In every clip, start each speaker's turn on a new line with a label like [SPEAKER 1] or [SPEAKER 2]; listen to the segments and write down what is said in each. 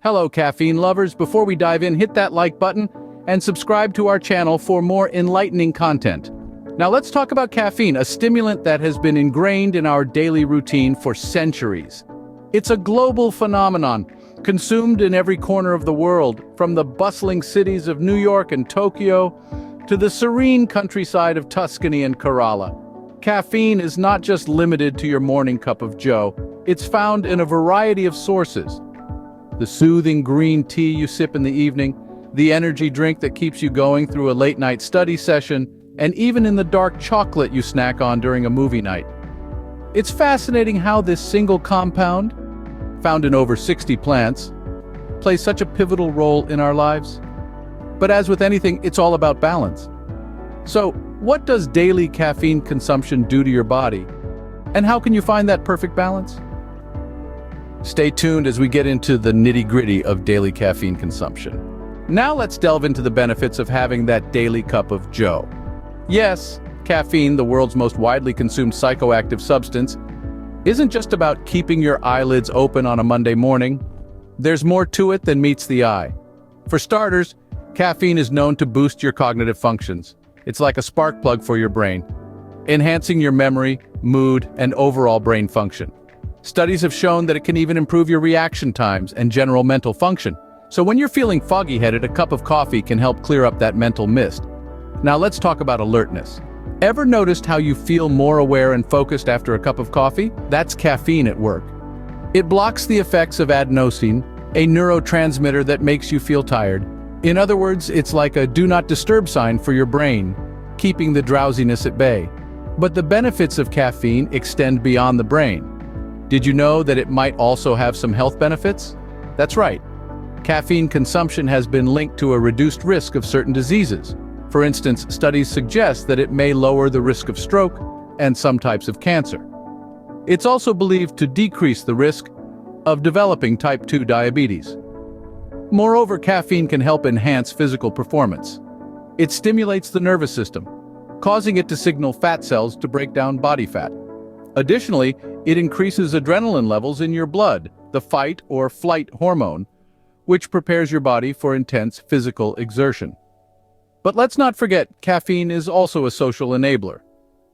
[SPEAKER 1] Hello, caffeine lovers. Before we dive in, hit that like button and subscribe to our channel for more enlightening content. Now let's talk about caffeine, a stimulant that has been ingrained in our daily routine for centuries. It's a global phenomenon, consumed in every corner of the world, from the bustling cities of New York and Tokyo to the serene countryside of Tuscany and Kerala. Caffeine is not just limited to your morning cup of joe. It's found in a variety of sources. The soothing green tea you sip in the evening, the energy drink that keeps you going through a late-night study session, and even in the dark chocolate you snack on during a movie night. It's fascinating how this single compound, found in over 60 plants, plays such a pivotal role in our lives. But as with anything, it's all about balance. So, what does daily caffeine consumption do to your body? And how can you find that perfect balance? Stay tuned as we get into the nitty-gritty of daily caffeine consumption. Now let's delve into the benefits of having that daily cup of joe. Yes, caffeine, the world's most widely consumed psychoactive substance, isn't just about keeping your eyelids open on a Monday morning. There's more to it than meets the eye. For starters, caffeine is known to boost your cognitive functions. It's like a spark plug for your brain, enhancing your memory, mood, and overall brain function. Studies have shown that it can even improve your reaction times and general mental function. So when you're feeling foggy-headed, a cup of coffee can help clear up that mental mist. Now let's talk about alertness. Ever noticed how you feel more aware and focused after a cup of coffee? That's caffeine at work. It blocks the effects of adenosine, a neurotransmitter that makes you feel tired. In other words, it's like a do not disturb sign for your brain, keeping the drowsiness at bay. But the benefits of caffeine extend beyond the brain. Did you know that it might also have some health benefits? That's right. Caffeine consumption has been linked to a reduced risk of certain diseases. For instance, studies suggest that it may lower the risk of stroke and some types of cancer. It's also believed to decrease the risk of developing type 2 diabetes. Moreover, caffeine can help enhance physical performance. It stimulates the nervous system, causing it to signal fat cells to break down body fat. Additionally, it increases adrenaline levels in your blood, the fight or flight hormone, which prepares your body for intense physical exertion. But let's not forget, caffeine is also a social enabler.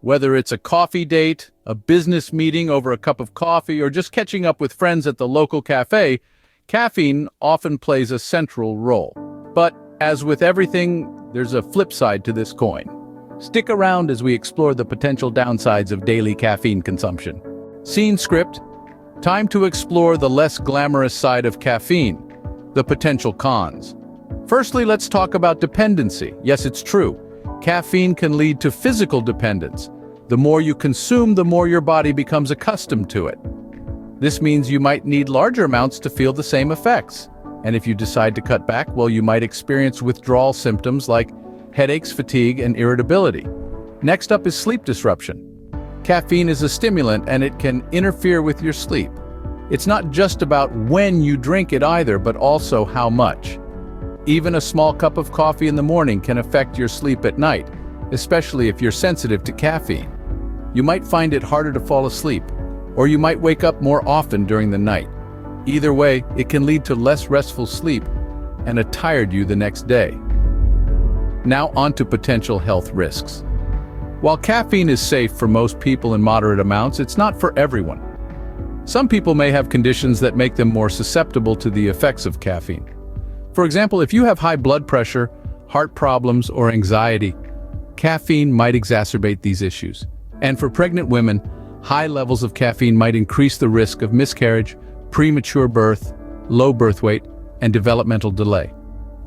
[SPEAKER 1] Whether it's a coffee date, a business meeting over a cup of coffee, or just catching up with friends at the local cafe, caffeine often plays a central role. But as with everything, there's a flip side to this coin. Stick around as we explore the potential downsides of daily caffeine consumption. Scene script. Time to explore the less glamorous side of caffeine, the potential cons. Firstly, let's talk about dependency. Yes, it's true. Caffeine can lead to physical dependence. The more you consume, the more your body becomes accustomed to it. This means you might need larger amounts to feel the same effects. And if you decide to cut back, well, you might experience withdrawal symptoms like headaches, fatigue, and irritability. Next up is sleep disruption. Caffeine is a stimulant and it can interfere with your sleep. It's not just about when you drink it either, but also how much. Even a small cup of coffee in the morning can affect your sleep at night, especially if you're sensitive to caffeine. You might find it harder to fall asleep, or you might wake up more often during the night. Either way, it can lead to less restful sleep and a tired you the next day. Now on to potential health risks. While caffeine is safe for most people in moderate amounts, it's not for everyone. Some people may have conditions that make them more susceptible to the effects of caffeine. For example, if you have high blood pressure, heart problems, or anxiety, caffeine might exacerbate these issues. And for pregnant women, high levels of caffeine might increase the risk of miscarriage, premature birth, low birth weight, and developmental delay.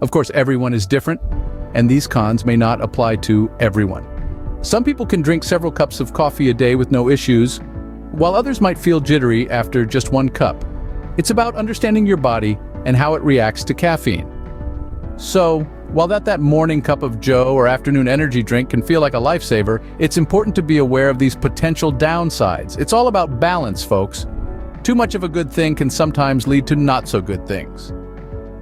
[SPEAKER 1] Of course, everyone is different, and these cons may not apply to everyone. Some people can drink several cups of coffee a day with no issues, while others might feel jittery after just one cup. It's about understanding your body and how it reacts to caffeine. So, while that morning cup of joe or afternoon energy drink can feel like a lifesaver, it's important to be aware of these potential downsides. It's all about balance, folks. Too much of a good thing can sometimes lead to not so good things.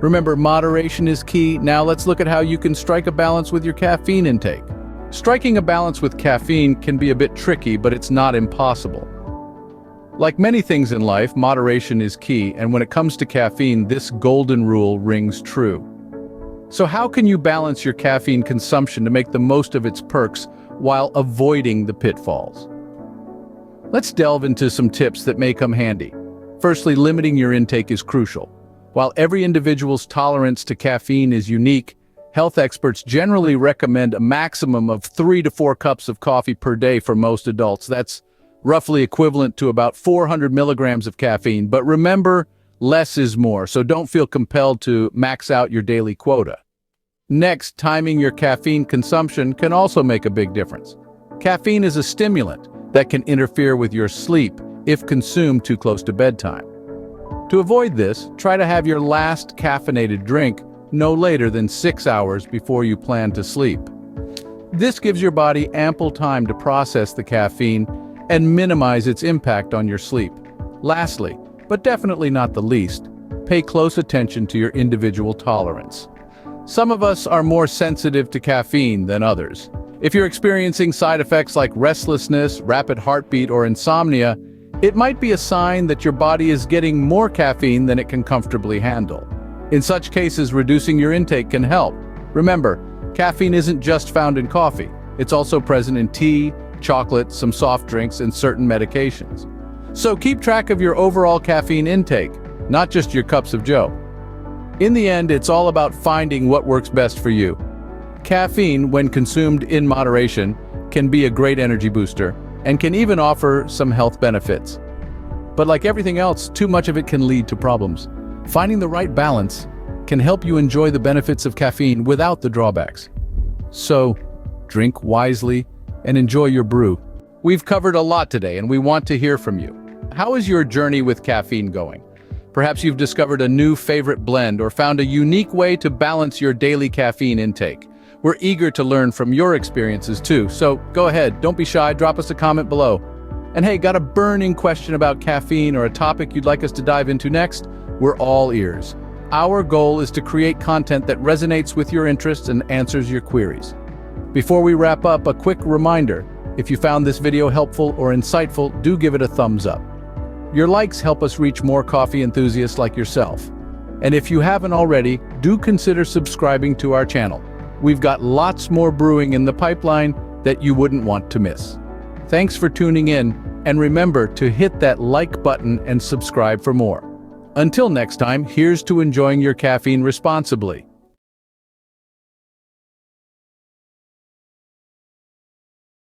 [SPEAKER 1] Remember, moderation is key. Now let's look at how you can strike a balance with your caffeine intake. Striking a balance with caffeine can be a bit tricky, but it's not impossible. Like many things in life, moderation is key, and when it comes to caffeine, this golden rule rings true. So how can you balance your caffeine consumption to make the most of its perks while avoiding the pitfalls? Let's delve into some tips that may come handy. Firstly, limiting your intake is crucial. While every individual's tolerance to caffeine is unique, health experts generally recommend a maximum of 3 to 4 cups of coffee per day for most adults. That's roughly equivalent to about 400 milligrams of caffeine. But remember, less is more, so don't feel compelled to max out your daily quota. Next, timing your caffeine consumption can also make a big difference. Caffeine is a stimulant that can interfere with your sleep if consumed too close to bedtime. To avoid this, try to have your last caffeinated drink no later than 6 hours before you plan to sleep. This gives your body ample time to process the caffeine and minimize its impact on your sleep. Lastly, but definitely not the least, pay close attention to your individual tolerance. Some of us are more sensitive to caffeine than others. If you're experiencing side effects like restlessness, rapid heartbeat, or insomnia, it might be a sign that your body is getting more caffeine than it can comfortably handle. In such cases, reducing your intake can help. Remember, caffeine isn't just found in coffee. It's also present in tea, chocolate, some soft drinks, and certain medications. So keep track of your overall caffeine intake, not just your cups of joe. In the end, it's all about finding what works best for you. Caffeine, when consumed in moderation, can be a great energy booster and can even offer some health benefits. But like everything else, too much of it can lead to problems. Finding the right balance can help you enjoy the benefits of caffeine without the drawbacks. So, drink wisely and enjoy your brew. We've covered a lot today, and we want to hear from you. How is your journey with caffeine going? Perhaps you've discovered a new favorite blend or found a unique way to balance your daily caffeine intake. We're eager to learn from your experiences too, so go ahead, don't be shy, drop us a comment below. And hey, got a burning question about caffeine or a topic you'd like us to dive into next? We're all ears. Our goal is to create content that resonates with your interests and answers your queries. Before we wrap up, a quick reminder, if you found this video helpful or insightful, do give it a thumbs up. Your likes help us reach more coffee enthusiasts like yourself. And if you haven't already, do consider subscribing to our channel. We've got lots more brewing in the pipeline that you wouldn't want to miss. Thanks for tuning in, and remember to hit that like button and subscribe for more. Until next time, here's to enjoying your caffeine responsibly.